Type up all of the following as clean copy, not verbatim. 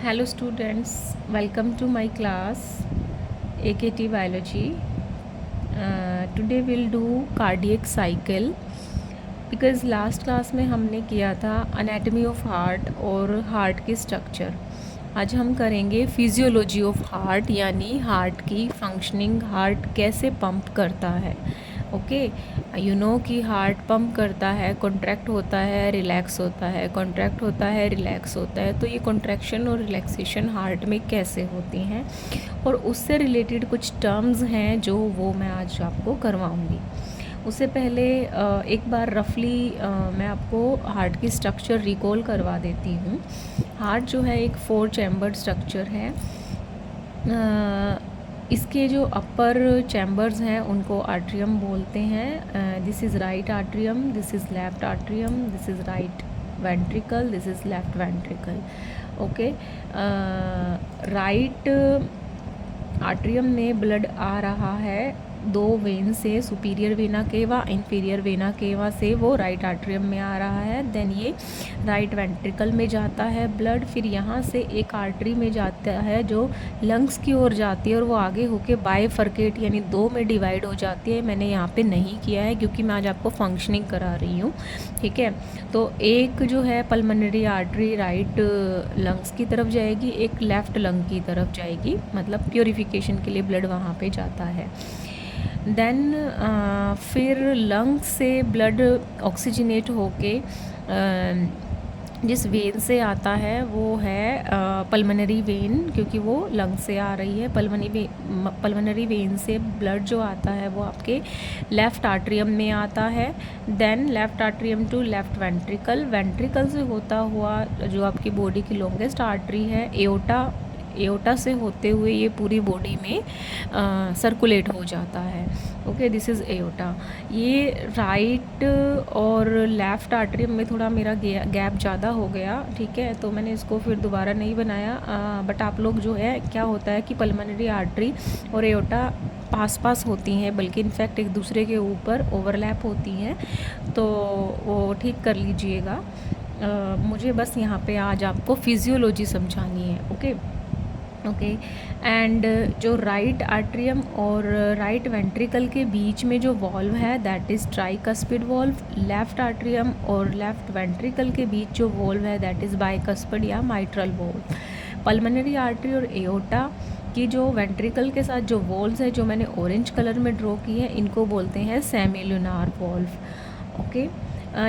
Hello students, welcome to my class AKT Biology. Today we'll do cardiac cycle because last class में हमने किया था anatomy of heart और heart की structure. आज हम करेंगे फिजियोलॉजी ऑफ हार्ट यानी हार्ट की फंक्शनिंग, हार्ट कैसे पंप करता है. ओके, यू नो कि हार्ट पंप करता है, कॉन्ट्रैक्ट होता है, रिलैक्स होता है, कॉन्ट्रैक्ट होता है, रिलैक्स होता है. तो ये कॉन्ट्रैक्शन और रिलैक्सेशन हार्ट में कैसे होती हैं और उससे रिलेटेड कुछ टर्म्स हैं जो वो मैं आज आपको करवाऊँगी. उससे पहले एक बार रफली मैं आपको हार्ट की स्ट्रक्चर रिकॉल करवा देती हूँ. हार्ट जो है एक 4 चैम्बर स्ट्रक्चर है. इसके जो अपर चैम्बर्स हैं उनको आर्ट्रियम बोलते हैं. This is right atrium, this is left atrium, this is right ventricle, this is left ventricle. Okay, right atrium में ब्लड आ रहा है 2 वेन से, superior vena cava, inferior vena cava से वो राइट आर्ट्रियम में आ रहा है. देन ये राइट वेंट्रिकल में जाता है ब्लड, फिर यहाँ से एक आर्टरी में जाता है जो लंग्स की ओर जाती है और वो आगे होके बाइफर्केट यानी 2 में डिवाइड हो जाती है. मैंने यहाँ पे नहीं किया है क्योंकि मैं आज आपको फंक्शनिंग करा रही हूँ. ठीक है, तो एक जो है पल्मोनरी आर्टरी राइट लंग्स की तरफ जाएगी, एक लेफ़्ट लंग की तरफ जाएगी, मतलब प्योरीफिकेशन के लिए ब्लड वहाँ पे जाता है. देन फिर लंग से ब्लड ऑक्सीजनेट होके जिस वेन से आता है वो है पल्मोनरी वेन, क्योंकि वो लंग से आ रही है. पल्मोनरी वेन से ब्लड जो आता है वो आपके लेफ़्ट आर्ट्रियम में आता है. Then left atrium to left ventricle, ventricle से होता हुआ जो आपकी बॉडी की लॉन्गेस्ट आर्टरी है एओटा से होते हुए ये पूरी बॉडी में सर्कुलेट हो जाता है. Okay, this is aorta. ये राइट और लेफ़्ट आर्टरियम में थोड़ा मेरा गैप ज़्यादा हो गया. ठीक है, तो मैंने इसको फिर दोबारा नहीं बनाया. बट आप लोग जो है क्या होता है कि पल्मोनरी आर्टरी और एओटा पास होती हैं, बल्कि इनफैक्ट एक दूसरे के ऊपर ओवरलैप होती हैं, तो वो ठीक कर लीजिएगा. मुझे बस यहाँ पे आज आपको फिजियोलॉजी समझानी है. ओके, एंड जो राइट आर्ट्रियम और राइट वेंट्रिकल के बीच में जो वॉल्व है that is tricuspid valve. Left atrium और लेफ़्ट वेंट्रिकल के बीच जो वॉल्व है दैट इज़ बाइकस्पिड या माइट्रल वॉल्व. पल्मोनरी आर्टरी और एओटा की जो वेंट्रिकल के साथ जो वॉल्व्स है जो मैंने ऑरेंज कलर में ड्रॉ की है, इनको बोलते हैं सेमिलुनार वॉल्व. ओके,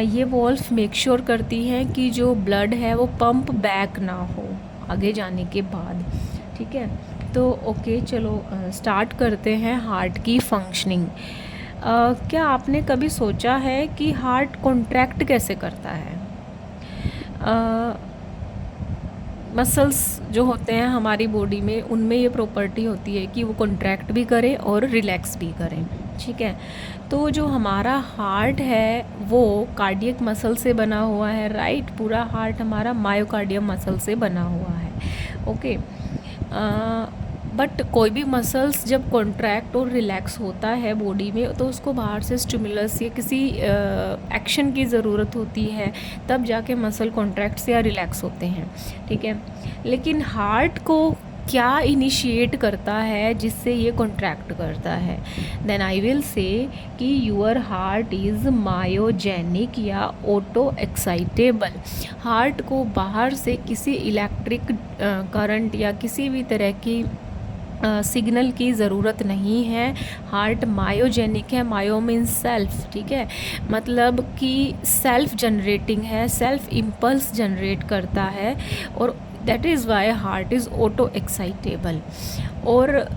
ये वॉल्व मेक श्योर करती हैं कि जो ब्लड है वो पंप बैक ना हो आगे जाने के बाद. ठीक है, तो ओके चलो स्टार्ट करते हैं हार्ट की फंक्शनिंग. क्या आपने कभी सोचा है कि हार्ट कॉन्ट्रैक्ट कैसे करता है? मसल्स जो होते हैं हमारी बॉडी में उनमें ये प्रॉपर्टी होती है कि वो कॉन्ट्रैक्ट भी करें और रिलैक्स भी करें. ठीक है, तो जो हमारा हार्ट है वो कार्डियक मसल से बना हुआ है. राइट, पूरा हार्ट हमारा मायोकार्डियम मसल से बना हुआ है. ओके, बट कोई भी मसल्स जब कॉन्ट्रैक्ट और रिलैक्स होता है बॉडी में तो उसको बाहर से स्टिमुलस या किसी एक्शन की ज़रूरत होती है, तब जाके मसल कॉन्ट्रैक्ट्स या रिलैक्स होते हैं. ठीक है, लेकिन हार्ट को क्या इनिशिएट करता है जिससे ये कॉन्ट्रैक्ट करता है? देन आई विल से कि यूअर हार्ट इज़ मायोजेनिक या ऑटो एक्साइटेबल. हार्ट को बाहर से किसी इलेक्ट्रिक करंट या किसी भी तरह की सिग्नल की ज़रूरत नहीं है. हार्ट मायोजेनिक है. Myo means self. ठीक है, मतलब कि सेल्फ जनरेटिंग है, सेल्फ इम्पल्स जनरेट करता है, और that is why heart is auto excitable. और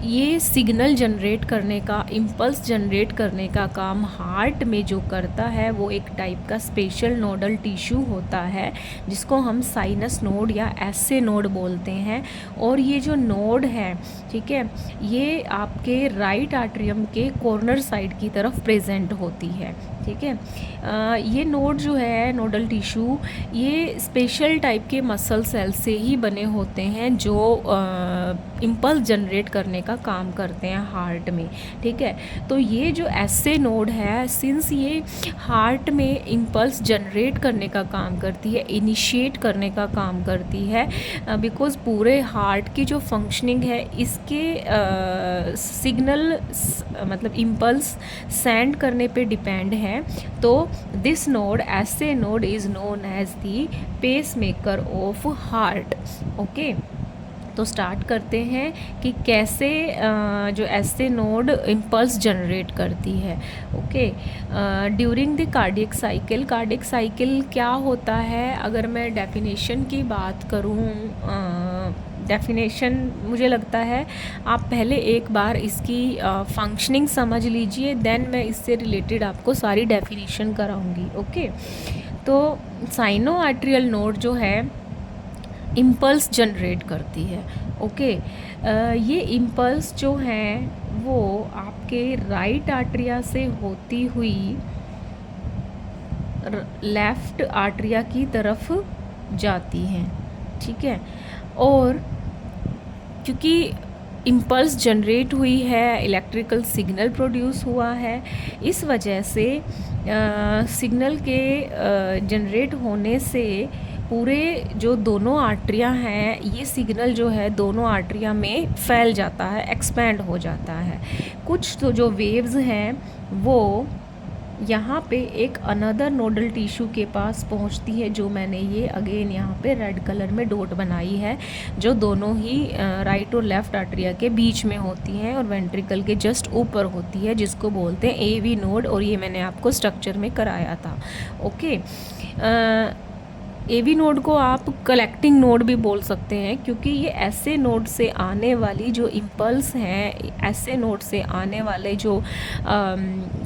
ये सिग्नल जनरेट करने का, इम्पल्स जनरेट करने का काम हार्ट में जो करता है वो एक टाइप का स्पेशल नोडल टिश्यू होता है जिसको हम साइनस नोड या एसए नोड बोलते हैं. और ये जो नोड है, ठीक है, ये आपके राइट आर्ट्रियम के कॉर्नर साइड की तरफ प्रेजेंट होती है. ठीक है। ये नोड जो है, नोडल टिश्यू, ये स्पेशल टाइप के मसल सेल से ही बने होते हैं जो इम्पल्स जनरेट करने का काम करते हैं हार्ट में। ठीक है, तो ये जो एसए नोड है, सिंस ये हार्ट में इम्पल्स जनरेट करने का काम करती है, इनिशिएट करने का काम करती है, बिकॉज़ पूरे हार्ट की जो फंक्शनिंग है इसके सिग्नल मतलब इम्पल्स सेंड करने पे डिपेंड है। तो this node, SA node, is known as the pacemaker of heart. Okay, तो स्टार्ट करते हैं कि कैसे जो एसए नोड इम्पल्स जनरेट करती है। Okay, during the cardiac cycle, cardiac cycle क्या होता है, अगर मैं डेफिनेशन की बात करूँ, डेफिनेशन मुझे लगता है आप पहले एक बार इसकी फंक्शनिंग समझ लीजिए, देन मैं इससे रिलेटेड आपको सारी डेफिनेशन कराऊंगी। ओके, तो साइनो आर्ट्रियल नोड जो है इम्पल्स जनरेट करती है। ओके, ये इम्पल्स जो हैं वो आपके राइट आर्ट्रिया से होती हुई लेफ़्ट आर्ट्रिया की तरफ जाती हैं। ठीक है, और क्योंकि इम्पल्स जनरेट हुई है, इलेक्ट्रिकल सिग्नल प्रोड्यूस हुआ है, इस वजह से सिग्नल के जनरेट होने से पूरे जो दोनों आर्टरियाँ हैं, ये सिग्नल जो है दोनों आर्टरियाँ में फैल जाता है, एक्सपैंड हो जाता है। कुछ तो जो वेव्स हैं वो यहाँ पे एक अनदर नोडल टिश्यू के पास पहुँचती है, जो मैंने ये अगेन यहाँ पे रेड कलर में डॉट बनाई है, जो दोनों ही राइट और लेफ़्ट आर्टरिया के बीच में होती हैं और वेंट्रिकल के जस्ट ऊपर होती है, जिसको बोलते हैं एवी नोड, और ये मैंने आपको स्ट्रक्चर में कराया था। ओके, एवी नोड को आप कलेक्टिंग नोड भी बोल सकते हैं, क्योंकि ये ऐसे नोड से आने वाली जो इम्पल्स हैं, ऐसे नोड से आने वाले जो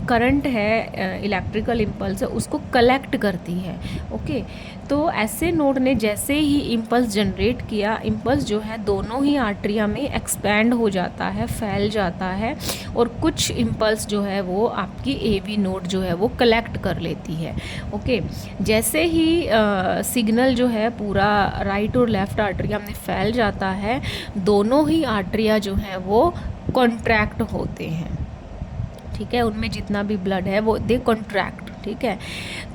करंट है, इलेक्ट्रिकल इम्पल्स है, उसको कलेक्ट करती है। ओके, तो ऐसे नोड ने जैसे ही इम्पल्स जनरेट किया, इम्पल्स जो है दोनों ही आर्टरिया में एक्सपैंड हो जाता है, फैल जाता है, और कुछ इम्पल्स जो है वो आपकी एवी नोड जो है वो कलेक्ट कर लेती है। ओके, जैसे ही सिग्नल जो है पूरा राइट और लेफ़्ट आर्टरिया में फैल जाता है, दोनों ही आर्टरिया जो है वो कॉन्ट्रैक्ट होते हैं। ठीक है, उनमें जितना भी ब्लड है वो दे कॉन्ट्रैक्ट। ठीक है,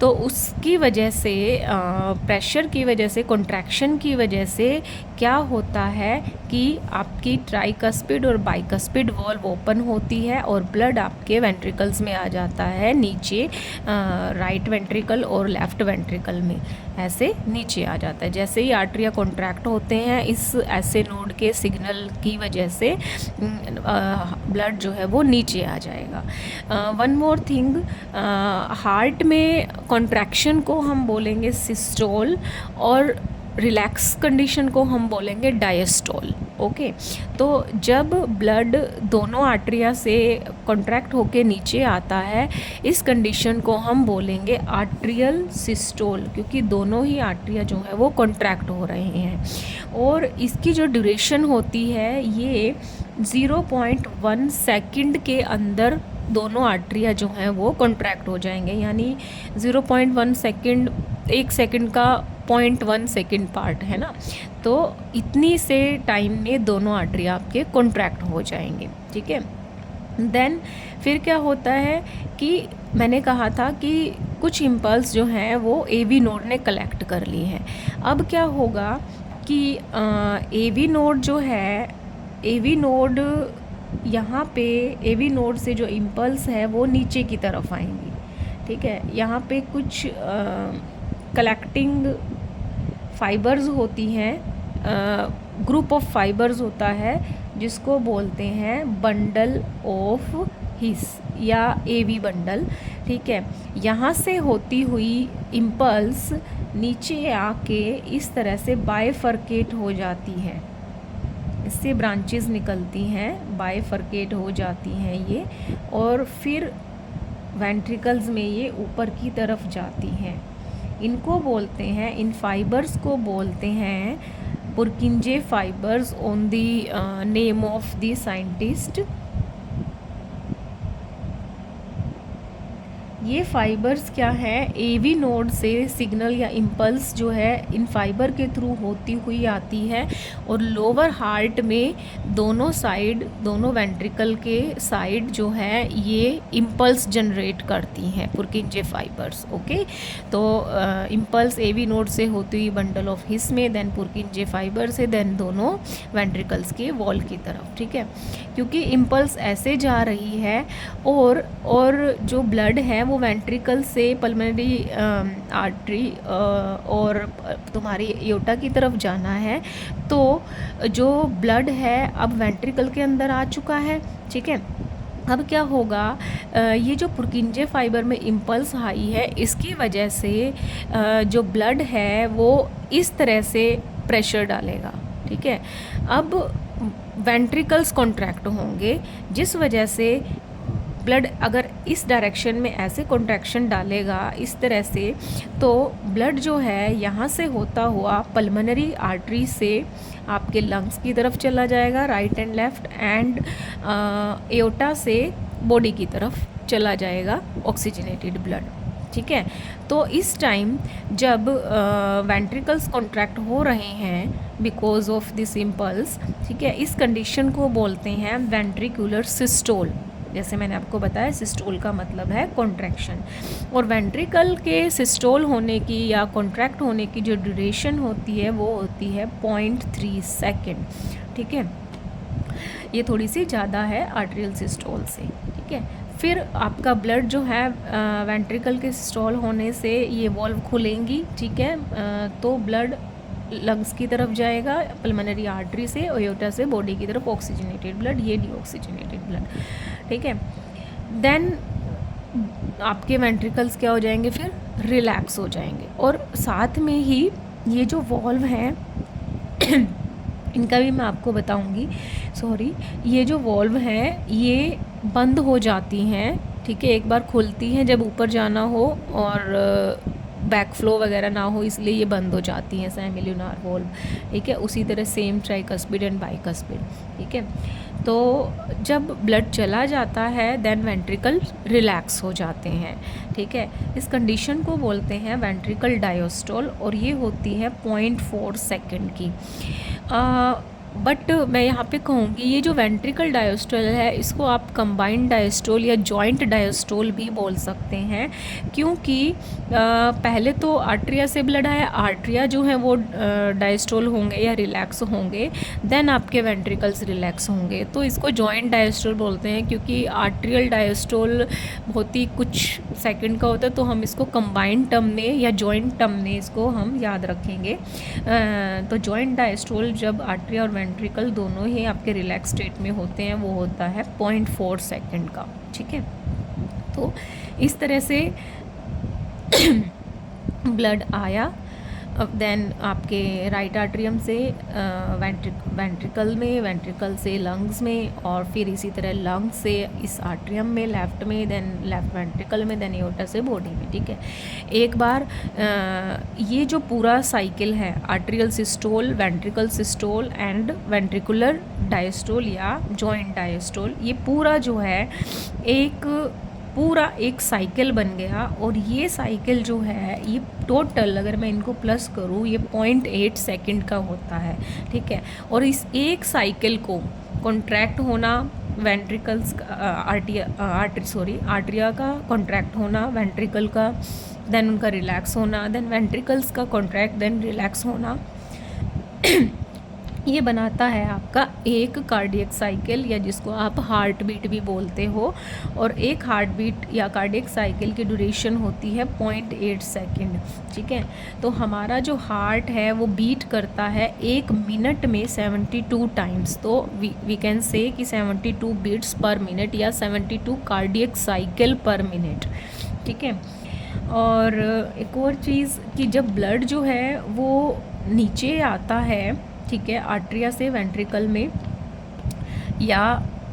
तो उसकी वजह से प्रेशर की वजह से, कॉन्ट्रैक्शन की वजह से क्या होता है कि आपकी ट्राइकस्पिड और बाइकस्पिड वॉल्व ओपन होती है और ब्लड आपके वेंट्रिकल्स में आ जाता है नीचे, राइट वेंट्रिकल और लेफ़्ट वेंट्रिकल में ऐसे नीचे आ जाता है। जैसे ही आर्टरिया कॉन्ट्रैक्ट होते हैं, इस ऐसे नोड के सिग्नल की वजह से ब्लड जो है वो नीचे आ जाएगा। वन मोर थिंग, हार्ट में कॉन्ट्रैक्शन को हम बोलेंगे सिस्टोल और रिलैक्स कंडीशन को हम बोलेंगे डायस्टोल। ओके, तो जब ब्लड दोनों आर्टरिया से कॉन्ट्रैक्ट होके नीचे आता है, इस कंडीशन को हम बोलेंगे आर्ट्रियल सिस्टोल, क्योंकि दोनों ही आर्टरिया जो है वो कॉन्ट्रैक्ट हो रहे हैं। और इसकी जो ड्यूरेशन होती है, ये 0.1 सेकंड के अंदर दोनों आर्टरिया जो हैं वो कॉन्ट्रैक्ट हो जाएंगे, यानी 0.1 सेकंड, 1 सेकंड का 0.1 सेकंड पार्ट है ना, तो इतनी से टाइम में दोनों आर्टरिया आपके कॉन्ट्रैक्ट हो जाएंगे। ठीक है, देन फिर क्या होता है कि मैंने कहा था कि कुछ इम्पल्स जो हैं वो एवी नोड ने कलेक्ट कर ली हैं। अब क्या होगा कि एवी नोड जो है, एवी नोड यहाँ पे एवी नोड से जो इम्पल्स है वो नीचे की तरफ आएंगी। ठीक है, यहाँ पे कुछ कलेक्टिंग फाइबर्स होती हैं, ग्रुप ऑफ फाइबर्स होता है, जिसको बोलते हैं बंडल ऑफ हिस या एवी बंडल। ठीक है, यहाँ से होती हुई इम्पल्स नीचे आके इस तरह से बाइफरकेट हो जाती है, इससे ब्रांचेस निकलती हैं, बाइफरकेट हो जाती हैं ये, और फिर वेंट्रिकल्स में ये ऊपर की तरफ जाती हैं। इनको बोलते हैं, इन फाइबर्स को बोलते हैं पुरकिंजे fibres on the name of the scientist ये फाइबर्स क्या है, एवी नोड से सिग्नल या इम्पल्स जो है इन फाइबर के थ्रू होती हुई आती है और लोअर हार्ट में दोनों साइड, दोनों वेंट्रिकल के साइड जो है ये इम्पल्स जनरेट करती हैं पुर्किंजे फाइबर्स। ओके, तो इम्पल्स एवी नोड से होती हुई बंडल ऑफ हिस में, देन पुर्किंजे फाइबर से, देन दोनों वेंट्रिकल्स के वॉल की तरफ। ठीक है, क्योंकि इम्पल्स ऐसे जा रही है और जो ब्लड है वो वेंट्रिकल से पल्मोनरी आर्टरी और तुम्हारी एओर्टा की तरफ जाना है, तो जो ब्लड है अब वेंट्रिकल के अंदर आ चुका है। ठीक है, अब क्या होगा, ये जो पुर्किंजे फाइबर में इम्पल्स आई है इसकी वजह से जो ब्लड है वो इस तरह से प्रेशर डालेगा। ठीक है, अब वेंट्रिकल्स कॉन्ट्रैक्ट होंगे, जिस वजह से ब्लड अगर इस डायरेक्शन में ऐसे कॉन्ट्रैक्शन डालेगा इस तरह से, तो ब्लड जो है यहाँ से होता हुआ पल्मोनरी आर्टरी से आपके लंग्स की तरफ चला जाएगा, right and left, and aorta से बॉडी की तरफ चला जाएगा ऑक्सीजनेटेड ब्लड। ठीक है, तो इस टाइम जब वेंट्रिकल्स कॉन्ट्रैक्ट हो रहे हैं बिकॉज ऑफ दिस इम्पल्स, ठीक है, इस कंडीशन को बोलते हैं वेंट्रिकुलर सिस्टोल। जैसे मैंने आपको बताया सिस्टोल का मतलब है कॉन्ट्रैक्शन, और वेंट्रिकल के सिस्टोल होने की या कॉन्ट्रैक्ट होने की जो ड्यूरेशन होती है वो होती है 0.3 सेकेंड। ठीक है, ये थोड़ी सी ज़्यादा है आर्टेरियल सिस्टोल से। ठीक है, फिर आपका ब्लड जो है वेंट्रिकल के सिस्टोल होने से ये वॉल्व खुलेंगी। ठीक है, तो ब्लड लंग्स की तरफ जाएगा पल्मोनरी आर्टरी से, एओर्टा से बॉडी की तरफ ऑक्सीजनेटेड ब्लड, ये डीऑक्सीजनेटेड ब्लड। ठीक है, देन आपके वेंट्रिकल्स क्या हो जाएंगे, फिर रिलैक्स हो जाएंगे, और साथ में ही ये जो वॉल्व हैं इनका भी मैं आपको बताऊंगी। सॉरी, ये जो वॉल्व हैं ये बंद हो जाती हैं। ठीक है, एक बार खुलती हैं जब ऊपर जाना हो और बैक फ्लो वगैरह ना हो, इसलिए ये बंद हो जाती हैं, सेमिल्यूनार वॉल्व। ठीक है, उसी तरह सेम ट्राइकस्पिड एंड बाइकस्पिड। ठीक है, तो जब ब्लड चला जाता है देन वेंट्रिकल रिलैक्स हो जाते हैं। ठीक है, इस कंडीशन को बोलते हैं वेंट्रिकल डायस्टोल, और ये होती है 0.4 सेकेंड की। बट मैं यहाँ पे कहूँगी ये जो वेंट्रिकल डायस्टोल है इसको आप कंबाइंड डायस्टोल या जॉइंट डायस्टोल भी बोल सकते हैं, क्योंकि पहले तो आर्ट्रिया से ब्लड आया, आर्ट्रिया जो है वो डायस्टोल होंगे या रिलैक्स होंगे, देन आपके वेंट्रिकल्स रिलैक्स होंगे, तो इसको जॉइंट डायस्टोल बोलते हैं। क्योंकि आर्ट्रियल डायस्टोल बहुत ही कुछ सेकंड का होता है, तो हम इसको कंबाइंड टर्म में या जॉइंट टर्म में इसको हम याद रखेंगे। तो जॉइंट डायस्टोल जब आर्ट्रिया और वेंट्रिकल दोनों ही आपके रिलैक्स स्टेट में होते हैं वो होता है 0.4 सेकेंड का। ठीक है, तो इस तरह से ब्लड आया, अब देन आपके राइट आर्ट्रियम से वेंट्रिकल में, वेंट्रिकल से लंग्स में, और फिर इसी तरह लंग्स से इस आर्ट्रियम में लेफ़्ट में, देन लेफ़्ट वेंट्रिकल में, देन एओर्टा से बॉडी में। ठीक है, एक बार ये जो पूरा साइकिल है atrial systole, ventricle systole and ventricular diastole या जॉइंट डायस्टोल, ये पूरा जो है एक साइकिल बन गया, और ये साइकिल जो है ये टोटल अगर मैं इनको प्लस करूँ ये 0.8 सेकेंड का होता है। ठीक है, और इस एक साइकिल को कॉन्ट्रैक्ट होना वेंट्रिकल्स आर्ट्रिया का कॉन्ट्रैक्ट होना, वेंट्रिकल का, देन उनका रिलैक्स होना, देन वेंट्रिकल्स का कॉन्ट्रैक्ट, देन रिलैक्स होना ये बनाता है आपका एक कार्डियक साइकिल, या जिसको आप हार्ट बीट भी बोलते हो। और एक हार्ट बीट या कार्डियक साइकिल की ड्यूरेशन होती है 0.8 सेकेंड। ठीक है, तो हमारा जो हार्ट है वो बीट करता है 1 मिनट में 72 टाइम्स, तो वी कैन से कि 72 बीट्स पर मिनट या 72 कार्डियक साइकिल पर मिनट। ठीक है, और एक और चीज़ कि जब ब्लड जो है वो नीचे आता है, ठीक है, आर्ट्रिया से वेंट्रिकल में या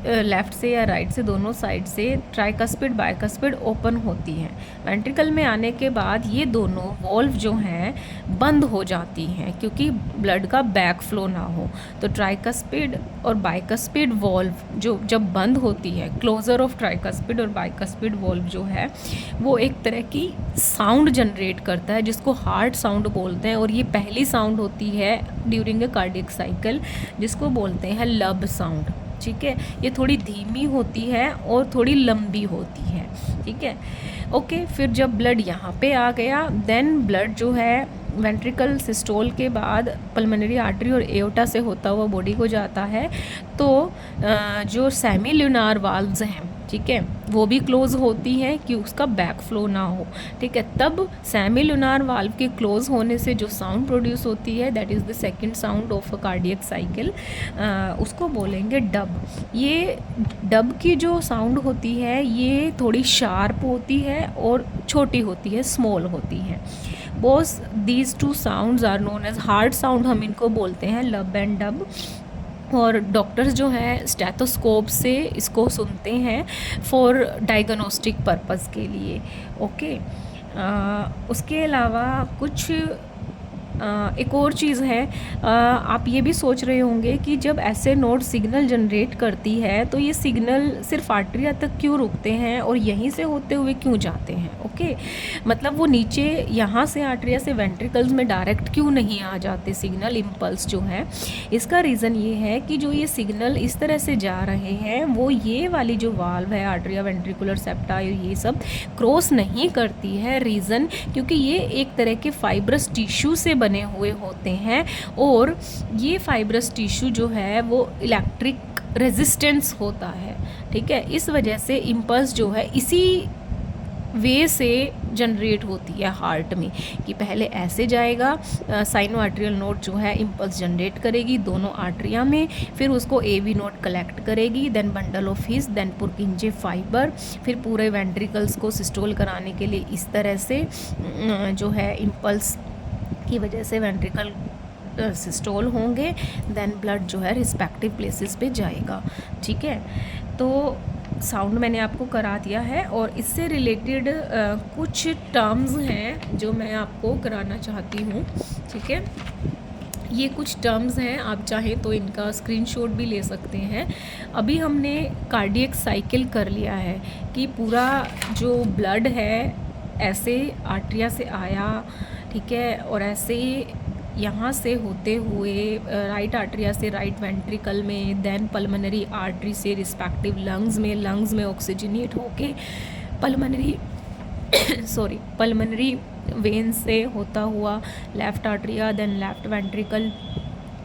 लेफ़्ट से या राइट से, दोनों साइड से ट्राइकस्पिड बाइकस्पिड ओपन होती हैं। वेंट्रिकल में आने के बाद ये दोनों वॉल्व जो हैं बंद हो जाती हैं क्योंकि ब्लड का बैक फ्लो ना हो। तो ट्राइकस्पिड और बाइकस्पिड वॉल्व जो जब बंद होती है, क्लोज़र ऑफ ट्राइकस्पिड और बाइकस्पिड वॉल्व जो है वो एक तरह की साउंड जनरेट करता है जिसको हार्ट साउंड बोलते हैं, और ये पहली साउंड होती है ड्यूरिंग ए कार्डियक साइकिल जिसको बोलते हैं लब साउंड। ठीक है, ये थोड़ी धीमी होती है और थोड़ी लंबी होती है। ठीक है, ओके। फिर जब ब्लड यहाँ पे आ गया, देन ब्लड जो है वेंट्रिकल सिस्टोल के बाद पल्मोनरी आर्टरी और एओर्टा से होता हुआ बॉडी को जाता है। तो जो सेमी ल्यूनार वाल्व्स हैं, ठीक है, वो भी क्लोज होती हैं कि उसका बैक फ्लो ना हो। ठीक है, तब सेमी ल्यूनार वाल्व के क्लोज होने से जो साउंड प्रोड्यूस होती है, that is the second sound of a cardiac cycle, उसको बोलेंगे डब। ये डब की जो साउंड होती है ये थोड़ी शार्प होती है और छोटी होती है, स्मॉल होती है। Both these two sounds are known as heart sound, हम इनको बोलते हैं लब एंड डब। और डॉक्टर्स जो हैं स्टेथोस्कोप से इसको सुनते हैं फॉर डायग्नोस्टिक पर्पस के लिए। ओके, उसके अलावा कुछ एक और चीज़ है, आप ये भी सोच रहे होंगे कि जब ऐसे नोड सिग्नल जनरेट करती है तो ये सिग्नल सिर्फ आर्टरिया तक क्यों रुकते हैं और यहीं से होते हुए क्यों जाते हैं। ओके, मतलब वो नीचे यहाँ से आर्टरिया से वेंट्रिकल्स में डायरेक्ट क्यों नहीं आ जाते सिग्नल इम्पल्स जो है। इसका रीज़न ये है कि जो ये सिग्नल इस तरह से जा रहे हैं वो ये वाली जो वाल्व है आर्टरिया वेंट्रिकुलर सेप्टा ये सब क्रॉस नहीं करती है। रीज़न क्योंकि ये एक तरह के फाइब्रस टिश्यू से बने हुए होते हैं और ये फाइब्रस टिश्यू जो है वो इलेक्ट्रिक रेजिस्टेंस होता है। ठीक है, इस वजह से इम्पल्स जो है इसी वे से जनरेट होती है हार्ट में कि पहले ऐसे जाएगा, साइनो आर्टरियल नोड जो है इम्पल्स जनरेट करेगी दोनों आर्टरिया में, फिर उसको एवी नोड कलेक्ट करेगी, then bundle of His, then Purkinje fiber, फिर पूरे वेंट्रिकल्स को सिस्टोल कराने के लिए इस तरह से जो है इम्पल्स की वजह से वेंट्रिकल सिस्टोल होंगे, देन ब्लड जो है रिस्पेक्टिव प्लेसेस पे जाएगा। ठीक है, तो साउंड मैंने आपको करा दिया है और इससे रिलेटेड कुछ टर्म्स हैं जो मैं आपको कराना चाहती हूँ। ठीक है, ये कुछ टर्म्स हैं, आप चाहें तो इनका स्क्रीनशॉट भी ले सकते हैं। अभी हमने कार्डियक साइकिल कर लिया है कि पूरा जो ब्लड है ऐसे आर्टरिया से आया, ठीक है, और ऐसे यहाँ से होते हुए राइट आर्टरिया से राइट वेंट्रिकल में, देन पल्मोनरी आर्टरी से रिस्पेक्टिव लंग्स में ऑक्सीजनेट होके पल्मोनरी पल्मोनरी वेन से होता हुआ left atria, then left ventricle,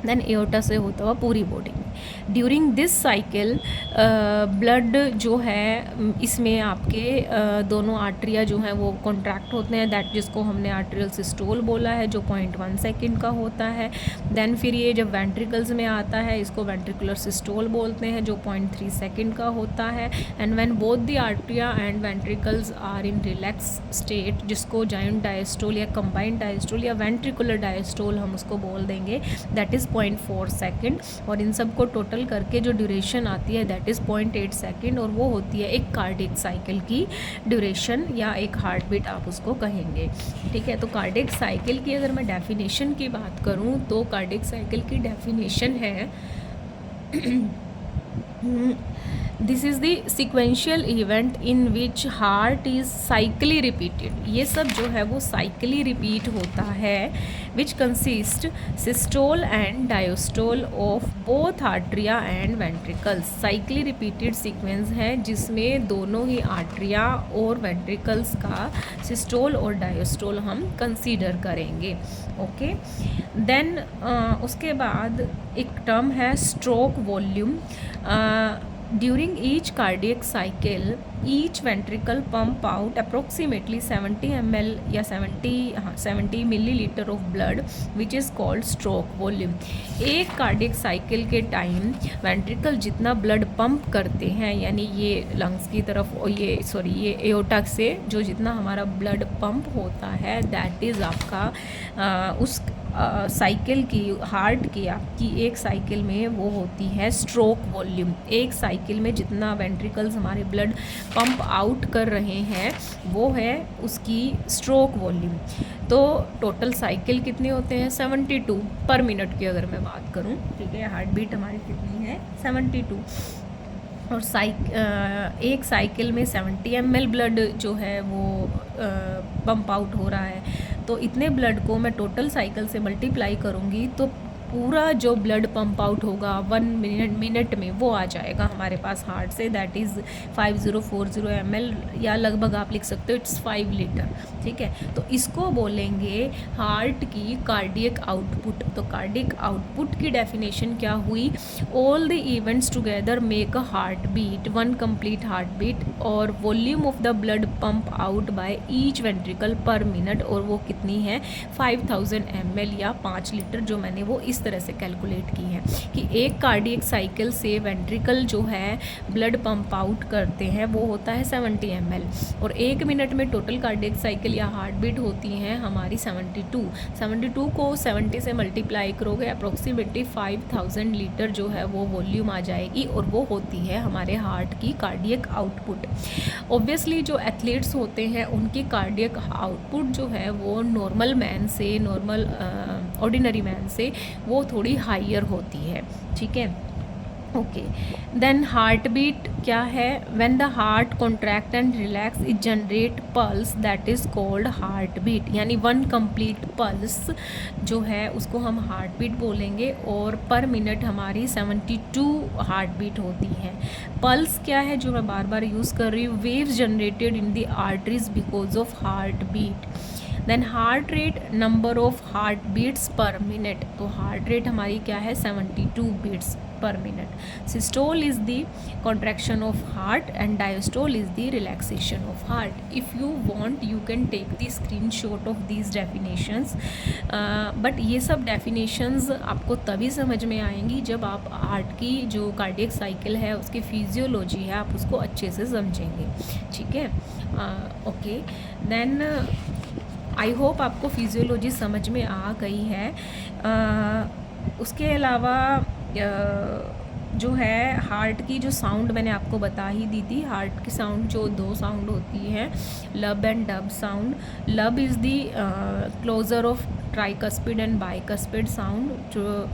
then aorta से होता हुआ पूरी बॉडी में। ड्यूरिंग दिस साइकिल ब्लड जो है इसमें आपके दोनों आर्टरिया जो हैं वो कॉन्ट्रैक्ट होते हैं, दैट जिसको हमने आर्टरियल सिस्टोल बोला है जो 0.1 सेकेंड का होता है। देन फिर ये जब वेंट्रिकल्स में आता है इसको वेंट्रिकुलर सिस्टोल बोलते हैं जो 0.3 सेकेंड का होता है। And when both the atria and ventricles are in relax state, जिसको जाइंट डायस्टोल या कंबाइंड डायस्टोल या वेंट्रिकुलर डायस्टोल हम उसको बोल देंगे, दैट इज़ 0.4 सेकेंड। और इन सब को टोटल करके जो ड्यूरेशन आती है दैट इज़ 0.8 सेकेंड, और वो होती है एक कार्डियक साइकिल की ड्यूरेशन या एक हार्ट बीट आप उसको कहेंगे। ठीक है, तो कार्डियक साइकिल की अगर मैं डेफिनेशन की बात करूं तो कार्डियक साइकिल की डेफिनेशन है this is the sequential event in which heart is cyclically repeated. ये सब जो है वो साइकली रिपीट होता है, which consist systole and diastole of both atria and ventricles. Cyclically repeated sequence है जिसमें दोनों ही आर्टरिया और वेंट्रिकल्स का सिस्टोल और डायस्टोल हम कंसीडर करेंगे। ओके, देन उसके बाद एक टर्म है stroke volume. During each cardiac cycle, each ventricle pump out approximately 70 ml या 70 millilitre of blood which is called stroke volume. एक कार्डियक साइकिल के टाइम वेंट्रिकल जितना ब्लड पंप करते हैं, यानी ये लंग्स की तरफ और ये एओर्टा से जो जितना हमारा ब्लड पंप होता है, दैट इज़ आपका उस साइकिल की, हार्ट की आपकी एक साइकिल में वो होती है स्ट्रोक वॉल्यूम। एक साइकिल में जितना वेंट्रिकल्स हमारे ब्लड पंप आउट कर रहे हैं वो है उसकी स्ट्रोक वॉल्यूम। तो टोटल साइकिल कितने होते हैं? 72 पर मिनट की अगर मैं बात करूं, ठीक है। हार्ट बीट हमारी कितनी है? 72। और एक साइकिल में 70 ml ब्लड जो है वो पंप आउट हो रहा है। तो इतने ब्लड को मैं टोटल साइकिल से मल्टीप्लाई करूँगी तो पूरा जो ब्लड पंप आउट होगा 1 मिनट में वो आ जाएगा हमारे पास हार्ट से, दैट इज़ 5040 ml, या लगभग आप लिख सकते हो इट्स 5 लीटर, ठीक है। तो इसको बोलेंगे हार्ट की कार्डियक आउटपुट। तो कार्डियक आउटपुट की डेफिनेशन क्या हुई? All the events together make a heart beat, one complete heart beat, और volume of the blood pump out by each ventricle per minute, और वो कितनी है? 5000 ml या 5 लीटर, जो मैंने वो इस तरह से कैलकुलेट की है कि एक कार्डियक साइकिल से वेंट्रिकल जो है ब्लड पंप आउट करते हैं वो होता है 70 ml, और एक मिनट में टोटल कार्डियक साइकिल या हार्ट बीट होती हैं हमारी 72 को 70 से मल्टीप्लाई करोगे अप्रोक्सीमेटली 5000 लीटर जो है वो वॉल्यूम आ जाएगी, और वो होती है हमारे हार्ट की कार्डियक आउटपुट। ऑब्वियसली जो एथलीट्स होते हैं उनकी कार्डियक आउटपुट जो है वो नॉर्मल मैन से, नॉर्मल ऑर्डिनरी मैन से वो थोड़ी हाइयर होती है, ठीक है। ओके, देन हार्ट बीट क्या है? When the heart contract and relax it generate pulse, that is called heart beat, यानी 1 कंप्लीट पल्स जो है उसको हम हार्ट बीट बोलेंगे, और पर मिनट हमारी 72 हार्ट बीट होती है। पल्स क्या है जो मैं बार बार यूज़ कर रही हूँ? Waves generated in the arteries because of heart beat. Then heart rate, number of heart beats per minute, तो हार्ट रेट हमारी क्या है? 72 beats per minute. Systole is the contraction of heart and diastole is the relaxation of heart. If you want you can take the screenshot of these definitions, but ये सब definitions आपको तभी समझ में आएंगी जब आप हार्ट की जो कार्डियक साइकिल है उसकी फिजियोलॉजी है आप उसको अच्छे से समझेंगे, ठीक है। ओके, देन आई होप आपको फिजियोलॉजी समझ में आ गई है। उसके अलावा जो है हार्ट की जो साउंड मैंने आपको बता ही दी थी। हार्ट की साउंड जो 2 साउंड होती है, lub and dub sound. Lub is the closure of tricuspid and bicuspid sound, जो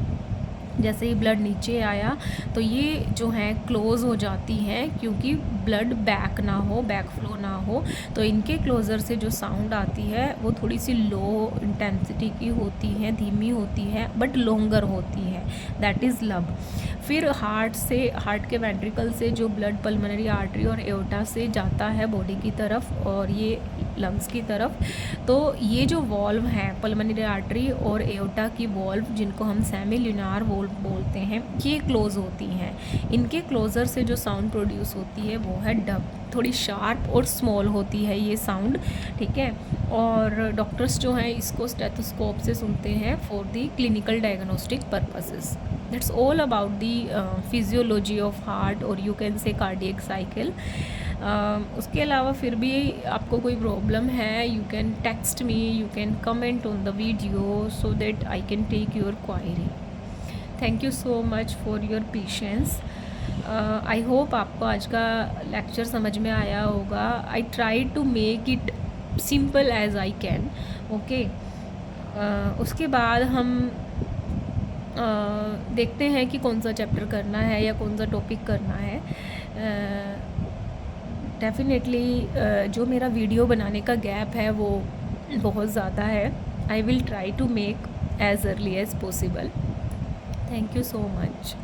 जैसे ही ब्लड नीचे आया तो ये जो है क्लोज़ हो जाती हैं क्योंकि ब्लड बैक ना हो, बैक फ्लो ना हो। तो इनके क्लोज़र से जो साउंड आती है वो थोड़ी सी लो इंटेंसिटी की होती है, धीमी होती है, बट लॉन्गर होती है, दैट इज़ लब। फिर हार्ट के वेंट्रिकल से जो ब्लड पल्मोनरी आर्टरी और एओर्टा से जाता है बॉडी की तरफ और ये लंग्स की तरफ, तो ये जो वॉल्व हैं पल्मोनरी आर्टरी और एओर्टा की वॉल्व, जिनको हम सेमी ल्यूनार वॉल्व बोलते हैं, ये क्लोज होती हैं। इनके क्लोज़र से जो साउंड प्रोड्यूस होती है वो है डब। थोड़ी शार्प और स्मॉल होती है ये साउंड, ठीक है। और डॉक्टर्स जो हैं इसको स्टेथोस्कोप से सुनते हैं for the clinical diagnostic purposes. That's all about the physiology of heart, और you can say cardiac cycle. उसके अलावा फिर भी आपको कोई प्रॉब्लम है, you can text me, you can comment on the video so that I can take your query. Thank you so much for your patience. I hope आपको आज का लेक्चर समझ में आया होगा। I try to make it simple as I can, okay. उसके बाद हम देखते हैं कि कौन सा चैप्टर करना है या कौन सा टॉपिक करना है। डेफिनेटली जो मेरा वीडियो बनाने का गैप है वो बहुत ज़्यादा है। I will try to make as early as possible. Thank you so much.